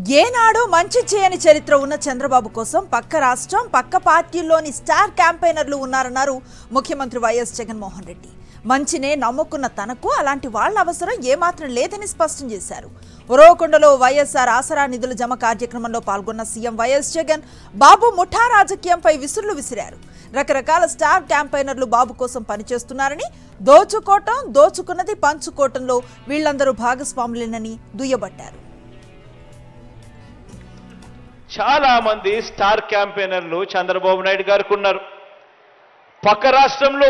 ఏనాడు మంచి చేయని చరిత్ర ఉన్న చంద్రబాబు కోసం పక్క రాష్ట్రం పక్క పార్టీల్లోని స్టార్ క్యాంపెయినర్లు ఉన్నారన్నారు ముఖ్యమంత్రి వైఎస్ జగన్మోహన్ రెడ్డి. మంచినే నమ్ముకున్న తనకు అలాంటి వాళ్ళ అవసరం ఏమాత్రం లేదని స్పష్టం చేశారు. ఉరవకొండలో వైఎస్ఆర్ ఆసరా నిధుల జమ కార్యక్రమంలో పాల్గొన్న సీఎం వైఎస్ జగన్ బాబు ముఠా రాజకీయంపై విసురులు విసిరారు. రకరకాల స్టార్ క్యాంపెయినర్లు బాబు కోసం పనిచేస్తున్నారని, దోచుకోవటం దోచుకున్నది పంచుకోవటంలో వీళ్లందరూ భాగస్వాములేనని దుయ్యబట్టారు. చాలా మంది స్టార్ క్యాంపెయినర్లు చంద్రబాబు నాయుడు గారికి ఉన్నారు. పక్క రాష్ట్రంలో,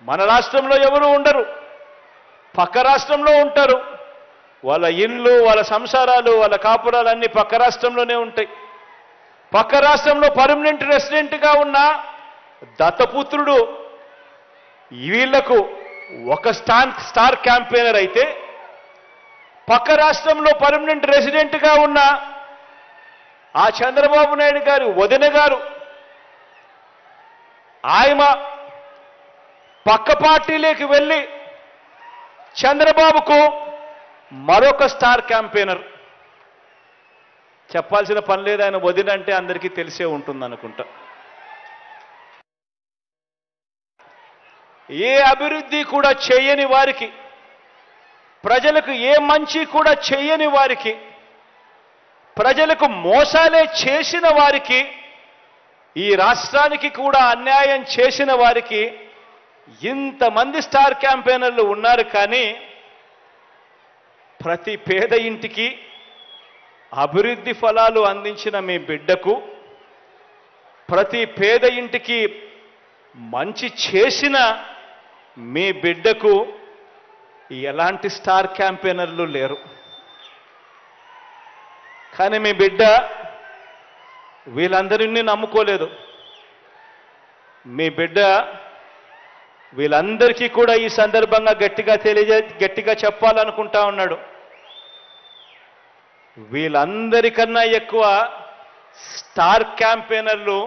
మన రాష్ట్రంలో ఎవరు ఉండరు, పక్క రాష్ట్రంలో ఉంటారు. వాళ్ళ ఇళ్ళు, వాళ్ళ సంసారాలు, వాళ్ళ కాపురాలు అన్ని పక్క రాష్ట్రంలోనే ఉంటాయి. పక్క రాష్ట్రంలో పర్మనెంట్ రెసిడెంట్గా ఉన్న దత్తపుత్రుడు వీళ్లకు ఒక స్టార్ క్యాంపెయినర్ అయితే, పక్క రాష్ట్రంలో పర్మనెంట్ రెసిడెంట్గా ఉన్న ఆ చంద్రబాబు నాయుడు గారు వదిన గారు ఆయన పక్క పార్టీలోకి వెళ్ళి చంద్రబాబుకు మరొక స్టార్ క్యాంపెయినర్. చెప్పాల్సిన పని లేదు, ఆయన వదిన అంటే అందరికీ తెలిసే ఉంటుంది అనుకుంటా. ఏ అభివృద్ధి కూడా చేయని వారికి, ప్రజలకు ఏ మంచి కూడా చేయని వారికి, ప్రజలకు మోసాలే చేసిన వారికి, ఈ రాష్ట్రానికి కూడా అన్యాయం చేసిన వారికి ఇంతమంది స్టార్ క్యాంపెయినర్లు ఉన్నారు. కానీ ప్రతి పేద ఇంటికి అభివృద్ధి ఫలాలు అందించిన మీ బిడ్డకు, ప్రతి పేద ఇంటికి మంచి చేసిన మీ బిడ్డకు ఎలాంటి స్టార్ క్యాంపెయినర్లు లేరు. కానీ మీ బిడ్డ వీళ్ళందరినీ నమ్ముకోలేదు. మీ బిడ్డ వీళ్ళందరికీ కూడా ఈ సందర్భంగా గట్టిగా చెప్పాలనుకుంటా ఉన్నాడు. వీళ్ళందరికన్నా ఎక్కువ స్టార్ క్యాంపెయినర్లు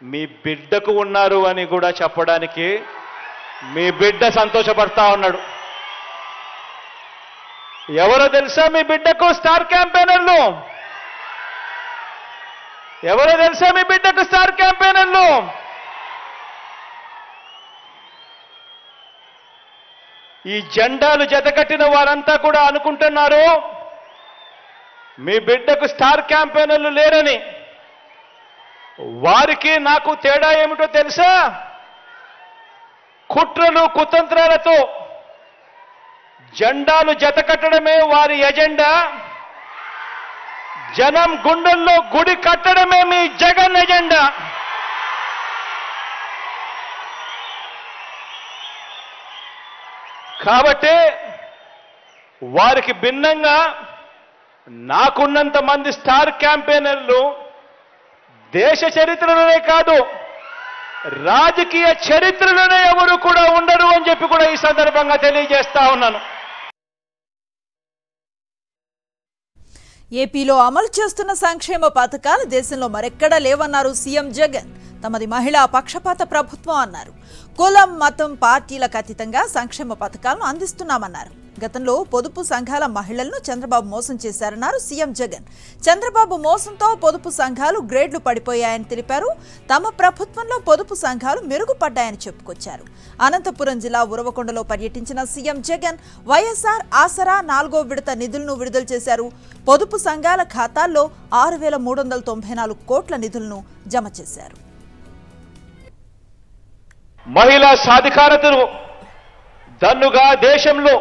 మీ బిడ్డకు ఉన్నారు అని కూడా చెప్పడానికి మీ బిడ్డ సంతోషపడతా ఉన్నాడు. ఎవరో తెలుసా మీ బిడ్డకు స్టార్ క్యాంపెయినర్లు? ఎవరో తెలుసా మీ బిడ్డకు స్టార్ క్యాంపెయినర్లు? ఈ జెండాలు జతకట్టిన వారంతా కూడా అనుకుంటున్నారు మీ బిడ్డకు స్టార్ క్యాంపెయినర్లు లేరని. వారికి నాకు తేడా ఏమిటో తెలుసా? కుట్రలు కుతంత్రాలతో జెండాలు జతకట్టడమే వారి ఎజెండా, జనం గుండెల్లో గుడి కట్టడమే మీ జగన్ ఎజెండా. కాబట్టి వారికి భిన్నంగా నాకున్నంత మంది స్టార్ క్యాంపెయినర్లు దేశ చరిత్రలోనే కాదు, రాజకీయ చరిత్రలోనే ఎవరు కూడా ఉండరు అని చెప్పి కూడా ఈ సందర్భంగా తెలియజేస్తా ఉన్నాను. ఏపీలో అమలు చేస్తున్న సంక్షేమ పథకాలు దేశంలో మరెక్కడా లేవన్నారు సీఎం జగన్. తమది మహిళా పక్షపాత ప్రభుత్వం అన్నారు. కులం, మతం, పార్టీలకు అతీతంగా సంక్షేమ పథకాలను అందిస్తున్నామన్నారు. గతంలో పొదుపు సంఘాల మహిళలను చంద్రబాబు మోసం చేశారన్నారు సీఎం జగన్. చంద్రబాబు మోసంతో పొదుపు సంఘాలు గ్రేడ్లు పడిపోయాయని తెలిపారు. తమ ప్రభుత్వంలో పొదుపు సంఘాలు మెరుగుపడ్డాయని చెప్పుకొచ్చారు. అనంతపురం జిల్లా ఉరవకొండలో పర్యటించిన సీఎం జగన్ వైఎస్ఆర్ ఆసరా 4వ విడత నిధులను విడుదల చేశారు. పొదుపు సంఘాల ఖాతాల్లో 6,394 కోట్ల నిధులను జమ చేశారు. మహిళా సాధికారతను దన్నుగా దేశంలో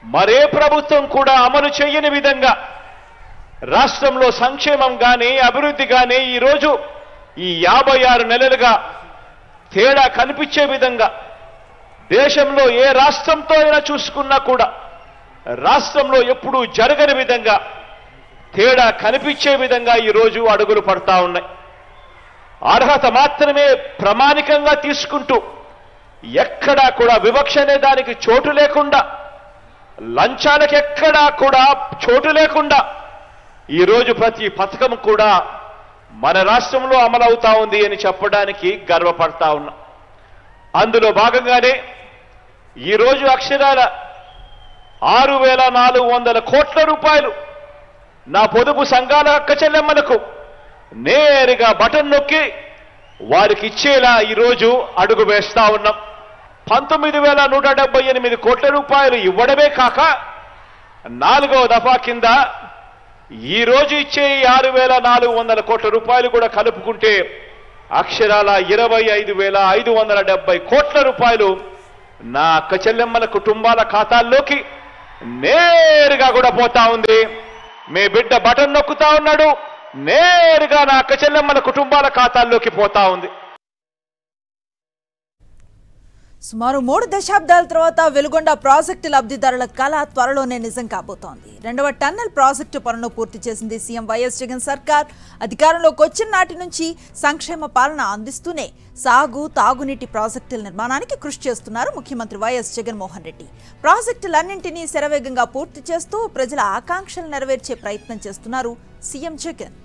మరే ప్రభుత్వం కూడా అమలు చేయని విధంగా రాష్ట్రంలో సంక్షేమం కానీ అభివృద్ధి కానీ ఈరోజు ఈ 56 నెలలుగా తేడా కనిపించే విధంగా, దేశంలో ఏ రాష్ట్రంతో అయినా చూసుకున్నా కూడా రాష్ట్రంలో ఎప్పుడూ జరగని విధంగా తేడా కనిపించే విధంగా ఈరోజు అడుగులు పడతా ఉన్నాయి. అర్హత మాత్రమే ప్రామాణికంగా తీసుకుంటూ ఎక్కడా కూడా వివక్ష అనే దానికి చోటు లేకుండా, లంచాలకు ఎక్కడా కూడా చోటు లేకుండా ఈరోజు ప్రతి పథకం కూడా మన రాష్ట్రంలో అమలవుతా ఉంది అని చెప్పడానికి గర్వపడతా ఉన్నా. అందులో భాగంగానే ఈరోజు అక్షరాల 6,400 కోట్ల రూపాయలు నా పొదుపు సంఘాల అక్క చెల్లెమ్మలకు నేరుగా బటన్ నొక్కి వారికి ఇచ్చేలా ఈరోజు అడుగు వేస్తా ఉన్నాం. 19,178 కోట్ల రూపాయలు ఇవ్వడమే కాక 4వ దఫా కింద ఈరోజు ఇచ్చే 6,400 కోట్ల రూపాయలు కూడా కలుపుకుంటే అక్షరాల 25,570 కోట్ల రూపాయలు నా అక్క చెల్లెమ్మల కుటుంబాల ఖాతాల్లోకి నేరుగా కూడా పోతా ఉంది. మీ బిడ్డ బటన్ నొక్కుతా ఉన్నాడు, నేరుగా నా అక్క చెల్లెమ్మల కుటుంబాల ఖాతాల్లోకి పోతా ఉంది. సుమారు 3 దశాబ్దాల తర్వాత వెలుగొండ ప్రాజెక్టు లబ్ధిదారుల కళ త్వరలోనే నిజం కాబోతోంది. 2వ టన్నెల్ ప్రాజెక్టు పనులను పూర్తి చేసింది సీఎం వైఎస్ జగన్ సర్కార్. అధికారంలోకి వచ్చిన నాటి నుంచి సంక్షేమ పాలన అందిస్తూనే సాగు, తాగునీటి ప్రాజెక్టుల నిర్మాణానికి కృషి చేస్తున్నారు ముఖ్యమంత్రి వైఎస్ జగన్మోహన్ రెడ్డి. ప్రాజెక్టులన్నింటినీ శరవేగంగా పూర్తి చేస్తూ ప్రజల ఆకాంక్షలు నెరవేర్చే ప్రయత్నం చేస్తున్నారు సీఎం జగన్.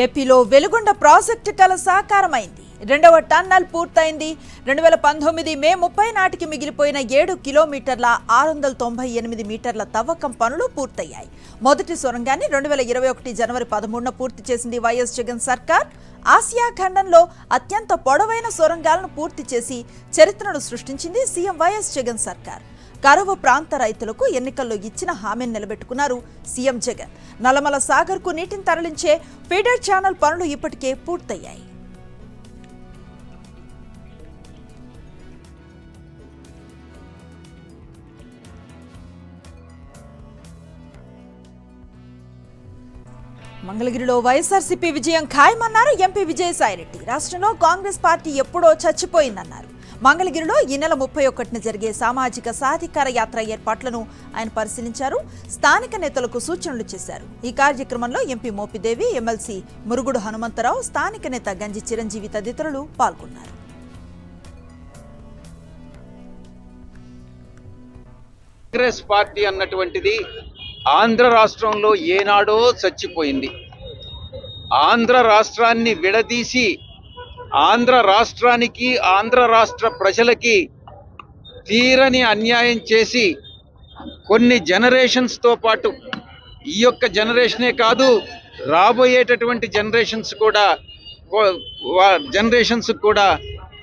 ఏపీలో వెలుగొండ ప్రాజెక్టు కల సాకారమైంది. 2వ టన్నల్ పూర్తయింది. 2019 మే 30 నాటికి మిగిలిపోయిన 7 కిలోమీటర్ల 698 మీటర్ల తవ్వకం పనులు పూర్తయ్యాయి. మొదటి సొరంగాన్ని 2021 జనవరి 13న పూర్తి చేసింది వైఎస్ జగన్ సర్కార్. ఆసియా ఖండంలో అత్యంత పొడవైన సొరంగాలను పూర్తి చేసి చరిత్రను సృష్టించింది సీఎం వైఎస్ జగన్ సర్కార్. కరువు ప్రాంత రైతులకు ఎన్నికల్లో ఇచ్చిన హామీని నిలబెట్టుకున్నారు సీఎం జగన్. నల్లమల సాగర్ కు నీటిని తరలించే ఫీడర్ ఛానల్ పనులు ఇప్పటికే పూర్తయ్యాయి. మంగళగిరిలో వైఎస్ఆర్సీపీ విజయం ఖాయమన్నారు ఎంపీ విజయసాయిరెడ్డి. రాష్ట్రంలో కాంగ్రెస్ పార్టీ ఎప్పుడో చచ్చిపోయిందన్నారు. మంగళగిరిలో ఈ నెల 31న జరిగే సామాజిక సాధికార యాత్ర ఏర్పాట్లను ఆయన పరిశీలించారు. స్థానిక నేతలకు సూచనలు చేశారు. ఈ కార్యక్రమంలో ఎంపీ మోపిదేవి, ఎమ్మెల్సీ మురుగుడు హనుమంతరావు, స్థానిక నేత గంజి చిరంజీవి తదితరులు పాల్గొన్నారు. కాంగ్రెస్ పార్టీ అన్నటువంటిది ఆంధ్ర రాష్ట్రంలో ఏనాడో చచ్చిపోయింది. ఆంధ్ర రాష్ట్రాన్ని విడదీసి ఆంధ్ర రాష్ట్రానికి, ఆంధ్ర రాష్ట్ర ప్రజలకి తీరని అన్యాయం చేసి కొన్ని జనరేషన్స్తో పాటు ఈ యొక్క జనరేషనే కాదు, రాబోయేటటువంటి జనరేషన్స్ కూడా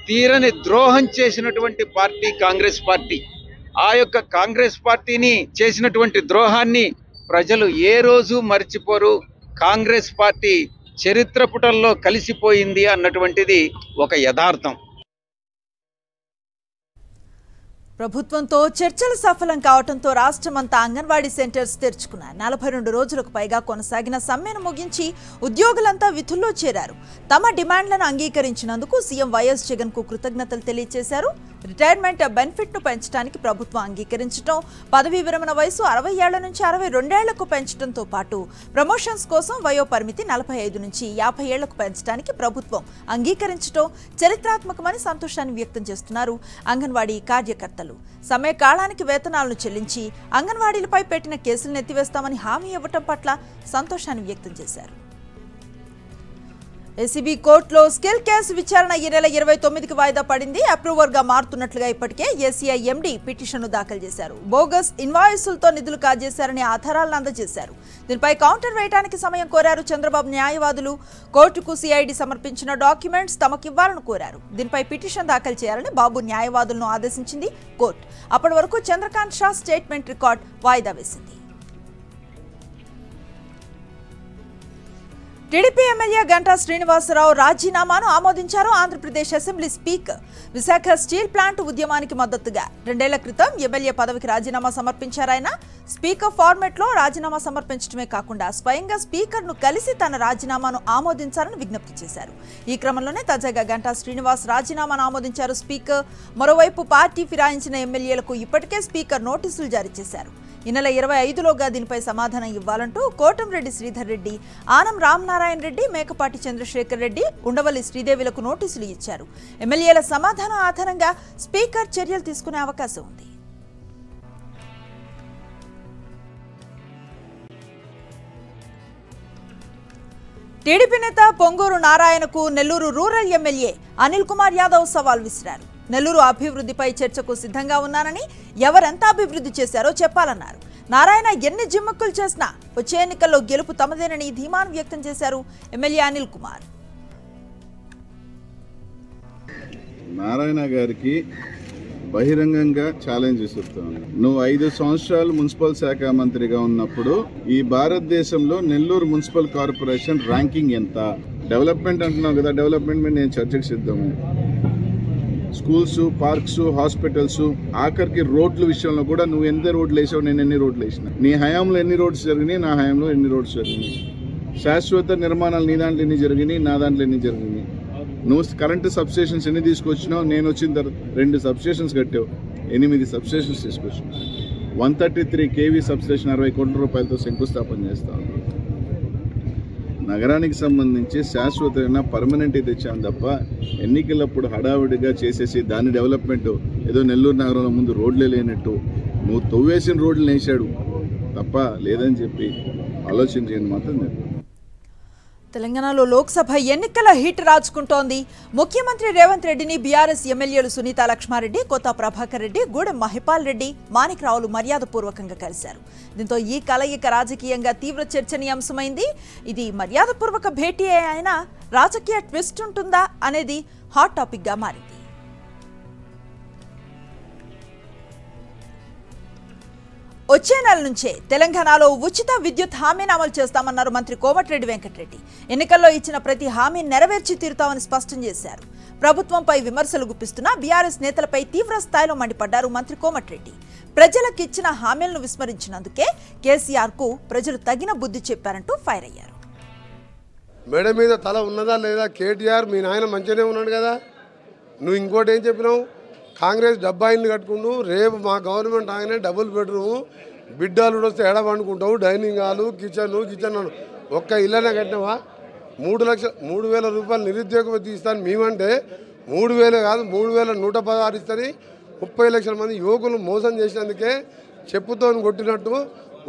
తీరని ద్రోహం చేసినటువంటి పార్టీ కాంగ్రెస్ పార్టీ. ఆ యొక్క కాంగ్రెస్ పార్టీని చేసినటువంటి ద్రోహాన్ని ప్రజలు ఏ రోజు మర్చిపోరు. కాంగ్రెస్ పార్టీ చరిత్ర పుటల్లో కలిసిపోయింది అన్నటువంటిది ఒక యథార్థం. ప్రభుత్వంతో చర్చలు సఫలం కావడంతో రాష్ట్రమంతా అంగన్వాడీ సెంటర్స్ తెరుచుకున్నారు. 42 రోజులకు పైగా కొనసాగిన సమ్మెను ముగించి ఉద్యోగులంతా విధుల్లో చేరారు. తమ డిమాండ్లను అంగీకరించినందుకు సీఎం వైఎస్ జగన్ కు కృతజ్ఞతలు తెలియజేశారు. రిటైర్మెంట్ బెనిఫిట్ ను పెంచడానికి ప్రభుత్వం అంగీకరించడం, పదవీ విరమణ వయసు 60 ఏళ్ల నుంచి 62 ఏళ్లకు పెంచడంతో పాటు ప్రమోషన్స్ కోసం వయో పరిమితి 45 నుంచి 50 ఏళ్లకు పెంచడానికి ప్రభుత్వం అంగీకరించడం చరిత్రాత్మకమని సంతోషాన్ని వ్యక్తం చేస్తున్నారు అంగన్వాడీ కార్యకర్తలు. సమ్మె కాలానికి వేతనాలను చెల్లించి అంగన్వాడీలపై పెట్టిన కేసులను ఎత్తివేస్తామని హామీ ఇవ్వటం పట్ల సంతోషాన్ని వ్యక్తం చేశారు. ఏసీబీ కోర్టులో స్కిల్ కేసు విచారణ ఈ నెల 29కి వాయిదా పడింది. అప్రూవర్ గా మారుతున్నట్లుగా ఇప్పటికే ఏసీఐ ఎండీ పిటిషన్ను దాఖలు చేశారు. బోగస్ ఇన్వాయిసులతో నిధులు కాజేశారనే ఆధారాలను అందజేశారు. దీనిపై కౌంటర్ వేయడానికి సమయం కోరారు చంద్రబాబు న్యాయవాదులు. కోర్టుకు సిఐడి సమర్పించిన డాక్యుమెంట్స్ తమకివ్వాలని కోరారు. దీనిపై పిటిషన్ దాఖలు చేయాలని బాబు న్యాయవాదులను ఆదేశించింది కోర్టు. అప్పటి వరకు చంద్రకాంత్ షా స్టేట్మెంట్ రికార్డ్ వాయిదా వేసింది. టీడీపీ ఎమ్మెల్యే గంటా శ్రీనివాసరావు రాజీనామాను ఆమోదించారు Andhra Pradesh assembly speaker. Visakha steel plant ఉద్యమానికి మద్దతుగా 2 ఏళ్ల క్రితం ఎమ్మెల్యే పదవికి రాజీనామా సమర్పించారాయన. స్పీకర్ ఫార్మెట్ లో రాజీనామా సమర్పించడమే కాకుండా స్వయంగా స్పీకర్ ను కలిసి తన రాజీనామాను ఆమోదించాలని విజ్ఞప్తి చేశారు. ఈ క్రమంలోనే తాజాగా గంటా శ్రీనివాస్ రాజీనామాను ఆమోదించారు స్పీకర్. మరోవైపు పార్టీ ఫిరాయించిన ఎమ్మెల్యేలకు ఇప్పటికే స్పీకర్ నోటీసులు జారీ చేశారు. ఈ నెల 25లోగా దీనిపై సమాధానం ఇవ్వాలంటూ కోటంరెడ్డి శ్రీధర్ రెడ్డి, ఆనం రామనారాయణ రెడ్డి, మేకపాటి చంద్రశేఖర్ రెడ్డి, ఉండవల్లి శ్రీదేవిలకు నోటీసులు ఇచ్చారు. ఎమ్మెల్యేల సమాధానం ఆధారంగా స్పీకర్ చర్యలు తీసుకునే అవకాశం ఉంది. టీడీపీ నేత పొంగూరు నారాయణకు నెల్లూరు రూరల్ ఎమ్మెల్యే అనిల్ కుమార్ యాదవ్ సవాల్ విసిరారు. నెల్లూరు అభివృద్ధిపై చర్చకు సిద్ధంగా ఉన్నానని, ఎవరెంత అభివృద్ధి చేశారో చెప్పాలన్నారు. నారాయణ ఎన్ని జిమ్మక్కులు చేసినా వచ్చే ఎన్నికల్లో గెలుపు తమదేనని ధీమాను వ్యక్తం చేశారు ఎమ్మెల్యే అనిల్ కుమార్. నారాయణ గారికి బహిరంగంగా ఛాలెంజ్ ఇస్తున్నాను. నువ్వు 5 సంవత్సరాలు మున్సిపల్ శాఖ మంత్రిగా ఉన్నప్పుడు ఈ భారతదేశంలో నెల్లూరు మున్సిపల్ కార్పొరేషన్ ర్యాంకింగ్ ఎంత? డెవలప్మెంట్ అంటున్నావు కదా, డెవలప్మెంట్ మీద నేను చర్చకు సిద్ధము. స్కూల్స్, పార్క్స్, హాస్పిటల్స్, ఆఖరికి రోడ్ల విషయంలో కూడా నువ్వు ఎంత రోడ్లు వేసావు, నేను ఎన్ని రోడ్లు వేసిన, నీ హయాంలో ఎన్ని రోడ్స్ జరిగినాయి, నా హయాంలో ఎన్ని రోడ్స్ జరిగినాయి, శాశ్వత నిర్మాణాలు నీ దాంట్లో ఎన్ని జరిగినాయి, నా దాంట్లో ఎన్ని జరిగినాయి, నువ్వు కరెంటు సబ్స్టేషన్స్ ఎన్ని తీసుకొచ్చినావు, నేను వచ్చిన తర్వాత 2 సబ్స్టేషన్స్ కట్టావు, 8 సబ్స్టేషన్స్ తీసుకొచ్చినావు, 133 kV సబ్స్టేషన్ 60 కోట్ల రూపాయలతో శంకుస్థాపన చేస్తాను. నగరానికి సంబంధించి శాశ్వతమైన పర్మనెంట్ తెచ్చాను తప్ప ఎన్నికలప్పుడు హడావిడిగా చేసేసి దాని డెవలప్మెంట్ ఏదో నెల్లూరు నగరంలో ముందు రోడ్లే లేనట్టు నువ్వు తవ్వేసిన రోడ్లు వేసాడు తప్ప లేదని చెప్పి ఆలోచన చేయండి మాత్రం నేను. తెలంగాణలో లోక్సభ ఎన్నికల హీట్ రాజుకుంటోంది. ముఖ్యమంత్రి రేవంత్ రెడ్డిని బీఆర్ఎస్ ఎమ్మెల్యేలు సునీతా లక్ష్మారెడ్డి, కోతా ప్రభాకర్ రెడ్డి, గూడెం మహిపాల్ రెడ్డి, మాణిక్రావులు మర్యాదపూర్వకంగా కలిశారు. దీంతో ఈ కలయిక రాజకీయంగా తీవ్ర చర్చనీయాంశమైంది. ఇది మర్యాదపూర్వక భేటీ అయినా రాజకీయ ట్విస్ట్ ఉంటుందా అనేది హాట్ టాపిక్ గా మారింది. వచ్చే నెల నుంచే తెలంగాణలో ఉచిత విద్యుత్ హామీని అమలు చేస్తామన్నారు మంత్రి కోమటిరెడ్డి వెంకటరెడ్డి. ఎన్నికల్లో ఇచ్చిన ప్రతి హామీని నెరవేర్చి తీరుతామని స్పష్టం చేశారు. ప్రభుత్వంపై విమర్శలు గుప్పిస్తున్న బీఆర్ఎస్ నేతలపై తీవ్ర స్థాయిలో మండిపడ్డారు మంత్రి కోమటిరెడ్డి. ప్రజలకు ఇచ్చిన హామీలను విస్మరించినందుకే కేసీఆర్ కు ప్రజలు తగిన బుద్ధి చెప్పారంటూ ఫైర్ అయ్యారు. మేడ మీద తల ఉన్నదా లేదా? కేటీఆర్ మీ నాయన మంచిగానే ఉన్నాడు కదా, నువ్వు ఇంకోటి ఏం చెప్పినావు? కాంగ్రెస్ 70 ఇళ్ళు కట్టుకుంటూ రేపు మా గవర్నమెంట్ ఆయనే డబుల్ బెడ్రూమ్, బిడ్డలు వస్తే ఎడ పండుకుంటావు, డైనింగ్ హాలు, కిచెన్ ఒక్క ఇళ్ళనే కట్టినావా? 3,00,000 రూపాయలు నిరుద్యోగ తీస్తాను మేమంటే 3,000 కాదు 3,116 ఇస్తుంది. 30 లక్షల మంది యువకులు మోసం చేసినందుకే చెప్పుతో కొట్టినట్టు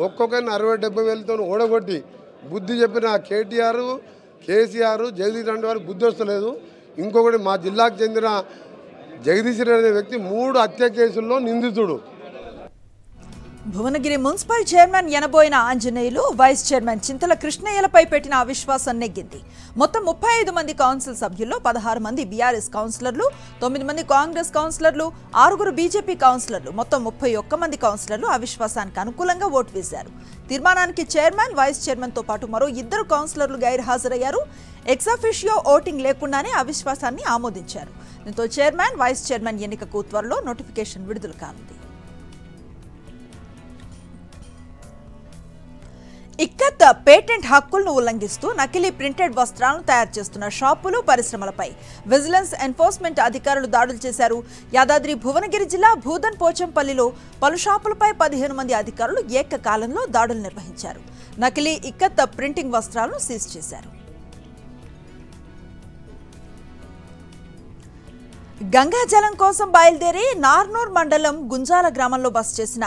ఒక్కొక్కరిని 60-70 వేలతో ఓడగొట్టి బుద్ధి చెప్పిన కేటీఆర్, కేసీఆర్, జగదీష్ రెడ్డి వారికి బుద్ధి వస్తలేదు. ఇంకొకటి మా జిల్లాకు చెందిన జగదీష్ రెడ్డి అనే వ్యక్తి 3 హత్య కేసుల్లో నిందితుడు. Bhuvanagiri municipal chairman Yanaboina Anjaneyulu, vice chairman Chintala కృష్ణయ్యలపై పెట్టిన అవిశ్వాసం నెగ్గింది. మొత్తం 35 మంది కౌన్సిల్ సభ్యుల్లో 16 మంది బీఆర్ఎస్ కౌన్సిలర్లు, 9 మంది కాంగ్రెస్ కౌన్సిలర్లు, 6 బీజేపీ కౌన్సిలర్లు, మొత్తం 31 మంది కౌన్సిలర్లు అవిశ్వాసానికి అనుకూలంగా ఓటు వేశారు. తీర్మానానికి చైర్మన్, వైస్ చైర్మన్ తో పాటు మరో 2 కౌన్సిలర్లు గైర్హాజరయ్యారు. ఎక్సాఫిషియో ఓటింగ్ లేకుండానే అవిశ్వాసాన్ని ఆమోదించారు. దీంతో చైర్మన్, వైస్ చైర్మన్ ఎన్నికకు త్వరలో నోటిఫికేషన్ విడుదల కానుంది. ఇక్కత్ పేటెంట్ హక్కులను ఉల్లంఘిస్తూ నకిలీ ప్రింటెడ్ వస్త్రాలను తయారు చేస్తున్న షాపులు, పరిశ్రమలపై విజిలెన్స్ ఎన్ఫోర్స్మెంట్ అధికారులు దాడులు చేశారు. యాదాద్రి భువనగిరి జిల్లా భూదన్ పోచంపల్లిలో పలు షాపులపై 15 మంది అధికారులు ఏకకాలంలో దాడులు నిర్వహించారు. నకిలీ ఇక్కత్ ప్రింటింగ్ వస్త్రాలను సీజ్ చేశారు. గంగాజలం కోసం బయలుదేరి నార్నూర్ మండలం గుంజాల గ్రామంలో బస చేసిన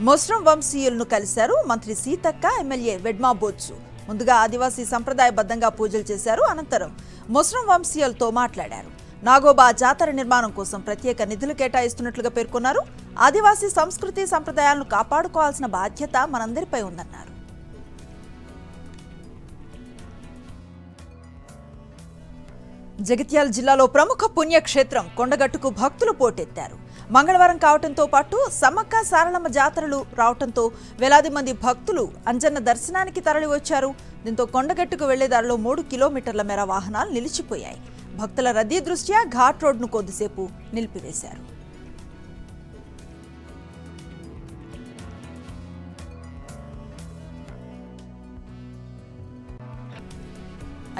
మొస్రం వంశీయులను కలిశారు మంత్రి సీతక్క, ఎమ్మెల్యే వెడ్మా బోత్సు. ముందుగా ఆదివాసీ సంప్రదాయబద్ధంగా పూజలు చేశారు. అనంతరం మొస్రం వంశీయులతో మాట్లాడారు. నాగోబా జాతర నిర్మాణం కోసం ప్రత్యేక నిధులు కేటాయిస్తున్నట్లుగా పేర్కొన్నారు. ఆదివాసీ సంస్కృతి సంప్రదాయాలను కాపాడుకోవాల్సిన బాధ్యత మనందరిపై ఉందన్నారు. జగిత్యాల జిల్లాలో ప్రముఖ పుణ్యక్షేత్రం కొండగట్టుకు భక్తులు పోటెత్తారు. మంగళవారం కావడంతో పాటు సమ్మక్క సారలమ్మ జాతరలు రావడంతో వేలాది మంది భక్తులు అంజన్న దర్శనానికి తరలివచ్చారు. దీంతో కొండగట్టుకు వెళ్లే దారిలో 3 కిలోమీటర్ల మేర వాహనాలు నిలిచిపోయాయి. భక్తుల రద్దీ దృష్ట్యా ఘాట్ రోడ్ను కొద్దిసేపు నిలిపివేశారు.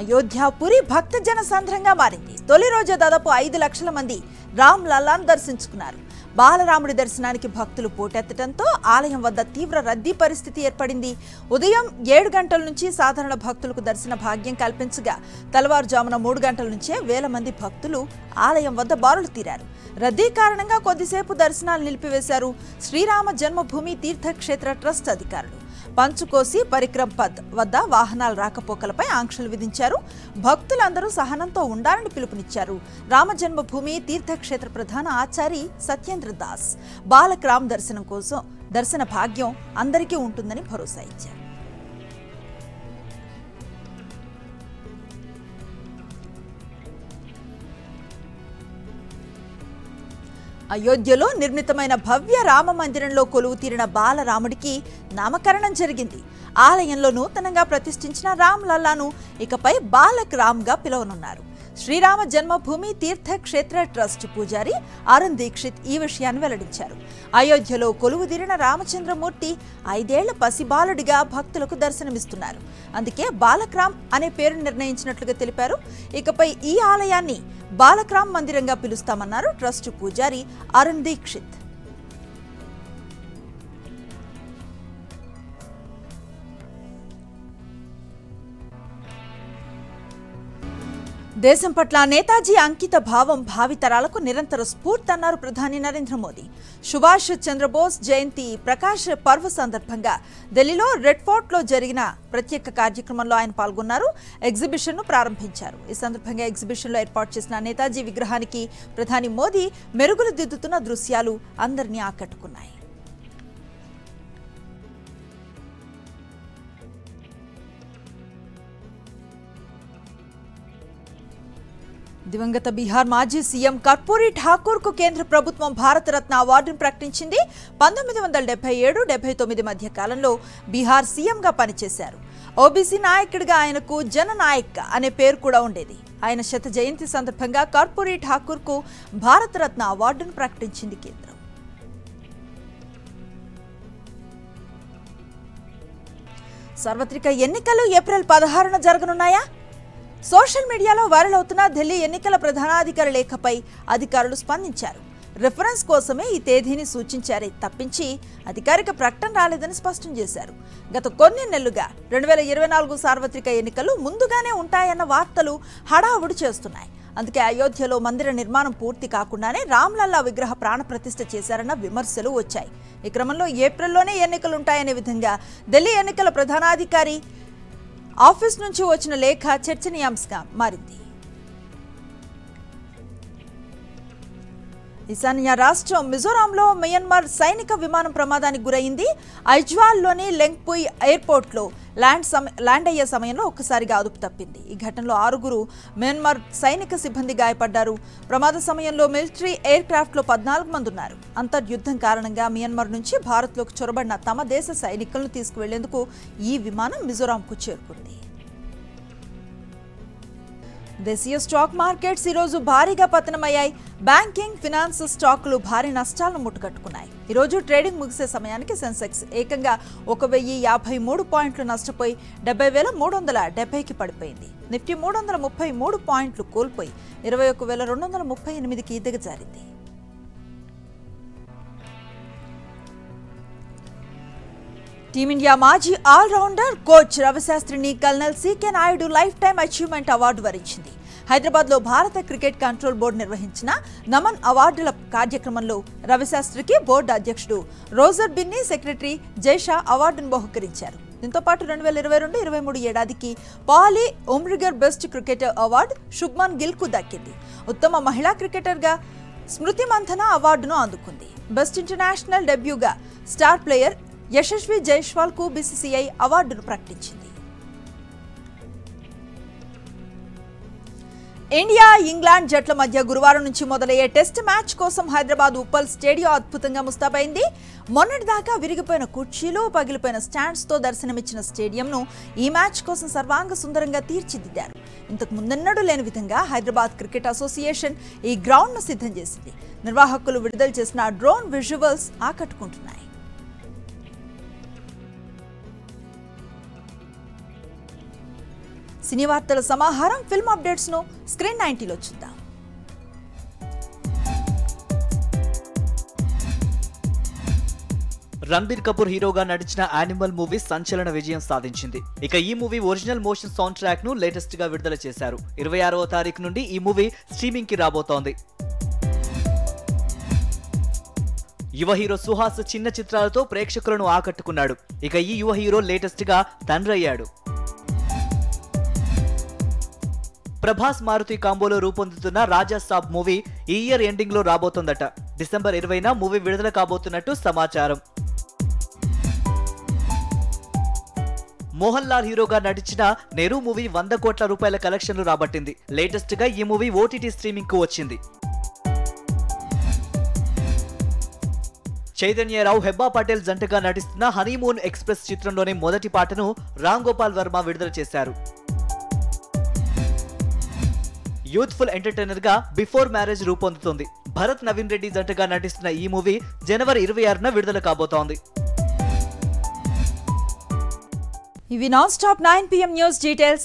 అయోధ్యాపురి భక్తజన సంద్రంగా మారింది. తొలి రోజు దాదాపు 5 లక్షల మంది రామ్ లల్లాను దర్శించుకున్నారు. బాలరాముడి దర్శనానికి భక్తులు పోటెత్తడంతో ఆలయం వద్ద తీవ్ర రద్దీ పరిస్థితి ఏర్పడింది. ఉదయం 7 గంటల నుంచి సాధారణ భక్తులకు దర్శన భాగ్యం కల్పించగా తెల్లవారుజామున 3 గంటల నుంచే వేల మంది భక్తులు ఆలయం వద్ద బారులు తీరారు. రద్దీ కారణంగా కొద్దిసేపు దర్శనాలు నిలిపివేశారు శ్రీరామ జన్మభూమి తీర్థక్షేత్ర ట్రస్ట్ అధికారులు. పంచుకోసి పరిక్రమ్ పథ్ వద్ద వాహనాల రాకపోకలపై ఆంక్షలు విధించారు. భక్తులందరూ సహనంతో ఉండాలని పిలుపునిచ్చారు. రామ జన్మభూమి తీర్థక్షేత్ర ప్రధాన ఆచారి సత్యేంద్ర దాస్ బాలక్-రామ్ దర్శనం కోసం దర్శన భాగ్యం అందరికీ ఉంటుందని భరోసా ఇచ్చారు. అయోధ్యలో నిర్మితమైన భవ్య రామ మందిరంలో కొలువు తీరిన బాలరాముడికి నామకరణం జరిగింది. ఆలయంలో నూతనంగా ప్రతిష్ఠించిన రామ్ లల్లాను ఇకపై బాలక్ రామ్గా పిలవనున్నారు. శ్రీరామ జన్మభూమి తీర్థక్షేత్ర ట్రస్ట్ పూజారి అరుణ్ దీక్షిత్ ఈ విషయాన్ని వెల్లడించారు. అయోధ్యలో కొలువుదీరిన రామచంద్రమూర్తి 5 ఏళ్ల పసిబాలుడిగా భక్తులకు దర్శనమిస్తున్నారు. అందుకే బాలక్ రామ్ అనే పేరు నిర్ణయించినట్లుగా తెలిపారు. ఇకపై ఈ ఆలయాన్ని బాలక్ రామ్ మందిరంగా పిలుస్తామన్నారు ట్రస్ట్ పూజారి అరుణ్ దీక్షిత్. దేశం పట్ల నేతాజీ అంకిత భావం భావితరాలకు నిరంతర స్ఫూర్తి అన్నారు ప్రధాని నరేంద్ర మోదీ. సుభాష్ చంద్రబోస్ జయంతి ప్రకాష్ పర్వ్ సందర్భంగా ఢిల్లీలో రెడ్ ఫోర్ట్లో జరిగిన ప్రత్యేక కార్యక్రమంలో ఆయన పాల్గొన్నారు. ఎగ్జిబిషన్ను ప్రారంభించారు. ఈ సందర్భంగా ఎగ్జిబిషన్లో ఏర్పాటు చేసిన నేతాజీ విగ్రహానికి ప్రధాని మోదీ మెరుగులు దిద్దుతున్న దృశ్యాలు అందరినీ ఆకట్టుకున్నాయి. దివంగత బీహార్ మాజీ సీఎం కర్పూరి ఠాకూర్ కు కేంద్ర ప్రభుత్వం భారతరత్న అవార్డును ప్రకటించింది. 1977-79 మధ్య కాలంలో బీహార్ సీఎంగా పనిచేశారు. ఓబీసీ నాయకుడిగా ఆయనకు జననాయక్ అనే పేరు కూడా ఉండేది. ఆయన శత జయంతి సందర్భంగా కర్పూరి ఠాకూర్ కు భారతరత్న అవార్డును ప్రకటించింది కేంద్రం. సార్వత్రిక ఎన్నికలు ఏప్రిల్ 16న జరగనున్నాయా? సోషల్ మీడియాలో వైరల్ అవుతున్న ఢిల్లీ ఎన్నికల ప్రధానాధికారి లేఖపై అధికారులు స్పందించారు. రిఫరెన్స్ కోసమే ఈ తేదీని సూచించారే తప్పించి అధికారిక ప్రకటన రాలేదని స్పష్టం చేశారు. గత కొన్ని నెలలుగా 2024 సార్వత్రిక ఎన్నికలు ముందుగానే ఉంటాయన్న వార్తలు హడావుడి చేస్తున్నాయి. అందుకే అయోధ్యలో మందిర నిర్మాణం పూర్తి కాకుండానే రామ్లల్లా విగ్రహ ప్రాణప్రతిష్ఠ చేశారన్న విమర్శలు వచ్చాయి. ఈ క్రమంలో ఏప్రిల్లోనే ఎన్నికలుంటాయనే విధంగా ఢిల్లీ ఎన్నికల ప్రధానాధికారి ఆఫీస్ నుంచి వచ్చిన లేఖ చర్చనీయాంశంగా మారింది. ఈశాన్య రాష్ట్రం మిజోరాంలో మయన్మార్ సైనిక విమానం ప్రమాదానికి గురైంది. ఐజ్వాల్లోని లెంగ్పుయ్ ఎయిర్పోర్ట్లో ల్యాండ్ అయ్యే సమయంలో ఒక్కసారిగా అదుపు తప్పింది. ఈ ఘటనలో 6 మయన్మార్ సైనిక సిబ్బంది గాయపడ్డారు. ప్రమాద సమయంలో మిలిటరీ ఎయిర్ క్రాఫ్ట్లో 14 మంది ఉన్నారు. అంతర్యుద్ధం కారణంగా మియన్మార్ నుంచి భారత్లోకి చొరబడిన తమ దేశ సైనికులను తీసుకువెళ్లేందుకు ఈ విమానం మిజోరాంకు చేరుకుంది. దేశీయ స్టాక్ మార్కెట్స్ ఈరోజు భారీగా పతనమయ్యాయి. బ్యాంకింగ్, ఫినాన్స్ స్టాకులు భారీ నష్టాలను ముట్టుకట్టుకున్నాయి. ఈరోజు ట్రేడింగ్ ముగిసే సమయానికి సెన్సెక్స్ ఏకంగా 1053 పాయింట్లు నష్టపోయి 70,370కి పడిపోయింది. నిఫ్టీ 333 పాయింట్లు కోల్పోయి 21,238కి దిగజారింది. టీమిండియా మాజీ ఆల్రౌండర్ కోచ్ రవిశాస్త్రిని colonel C K Naidu lifetime achievement award వరించింది. హైదరాబాద్లో భారత క్రికెట్ కంట్రోల్ బోర్డు నిర్వహించిన నమన్ అవార్డుల కార్యక్రమంలో రవిశాస్త్రికి బోర్డు అధ్యక్షుడు రోజర్ బిన్నీ, సెక్రటరీ జైషా అవార్డును బహుకరించారు. దీంతో పాటు 2022-23 ఏడాదికి Polly Umrigar best cricketer award Shubman గిల్కు దక్కింది. ఉత్తమ మహిళా క్రికెటర్గా స్మృతి మంథన అవార్డును అందుకుంది. బెస్ట్ ఇంటర్నేషనల్ డెబ్యూగా స్టార్ ప్లేయర్ యశస్వి జైస్వాల్ కు బీసీసీఐ అవార్డును ప్రకటించింది. ఇండియా, ఇంగ్లాండ్ జట్ల మధ్య గురువారం నుంచి మొదలయ్యే టెస్ట్ మ్యాచ్ కోసం హైదరాబాద్ ఉప్పల్ స్టేడియం అద్భుతంగా ముస్తాబైంది. మొన్నటిదాకా విరిగిపోయిన కుర్చీలు, పగిలిపోయిన స్టాండ్స్ తో దర్శనమిచ్చిన స్టేడియంను ఈ మ్యాచ్ కోసం సర్వాంగ సుందరంగా తీర్చిదిద్దారు. ఇంతకు ముందెన్నడూ లేని విధంగా హైదరాబాద్ క్రికెట్ అసోసియేషన్ ఈ గ్రౌండ్ ను సిద్ధం చేసింది. నిర్వాహకులు విడుదల చేసిన డ్రోన్ విజువల్స్ ఆకట్టుకుంటున్నాయి. సినీ వార్తల సమాహారం ఫిల్మ్ అప్డేట్స్ ను స్క్రీన్ 90లో చూద్దాం. రణబీర్ కపూర్ హీరోగా నటించిన యానిమల్ మూవీ సంచలన విజయం సాధించింది. ఇక ఈ movie original motion sound track ను లేటెస్ట్ గా విడుదల చేశారు. 26వ తారీఖు నుండి ఈ మూవీ స్ట్రీమింగ్ కి రాబోతోంది. యువ హీరో సుహాస్ చిన్న చిత్రాలతో ప్రేక్షకులను ఆకట్టుకున్నాడు. ఇక ఈ యువ హీరో లేటెస్ట్ గా తండ్రయ్యాడు. ప్రభాస్ మారుతి కాంబోలో రూపొందుతున్న రాజా సాబ్ మూవీ ఈ ఇయర్ ఎండింగ్ లో రాబోతోందట. డిసెంబర్ 20న మూవీ విడుదల కాబోతున్నట్టు సమాచారం. మోహన్ లాల్ హీరోగా నటించిన నెరు మూవీ 100 కోట్ల రూపాయల కలెక్షన్లు రాబట్టింది. లేటెస్ట్ గా ఈ మూవీ ఓటీటీ స్ట్రీమింగ్ కు వచ్చింది. చైతన్యరావు హెబ్బా పటేల్ జంటగా నటిస్తున్న హనీమూన్ ఎక్స్ప్రెస్ చిత్రంలోని మొదటి పాటను రామ్ గోపాల్ వర్మ విడుదల చేశారు. యూత్ఫుల్ ఎంటర్టైనర్ గా బిఫోర్ మ్యారేజ్ రూపొందుతోంది. భరత్ నవీన్ రెడ్డి జంటగా నటిస్తున్న ఈ మూవీ జనవరి 26న విడుదల కాబోతోంది. ఇవి non stop 9 PM news details.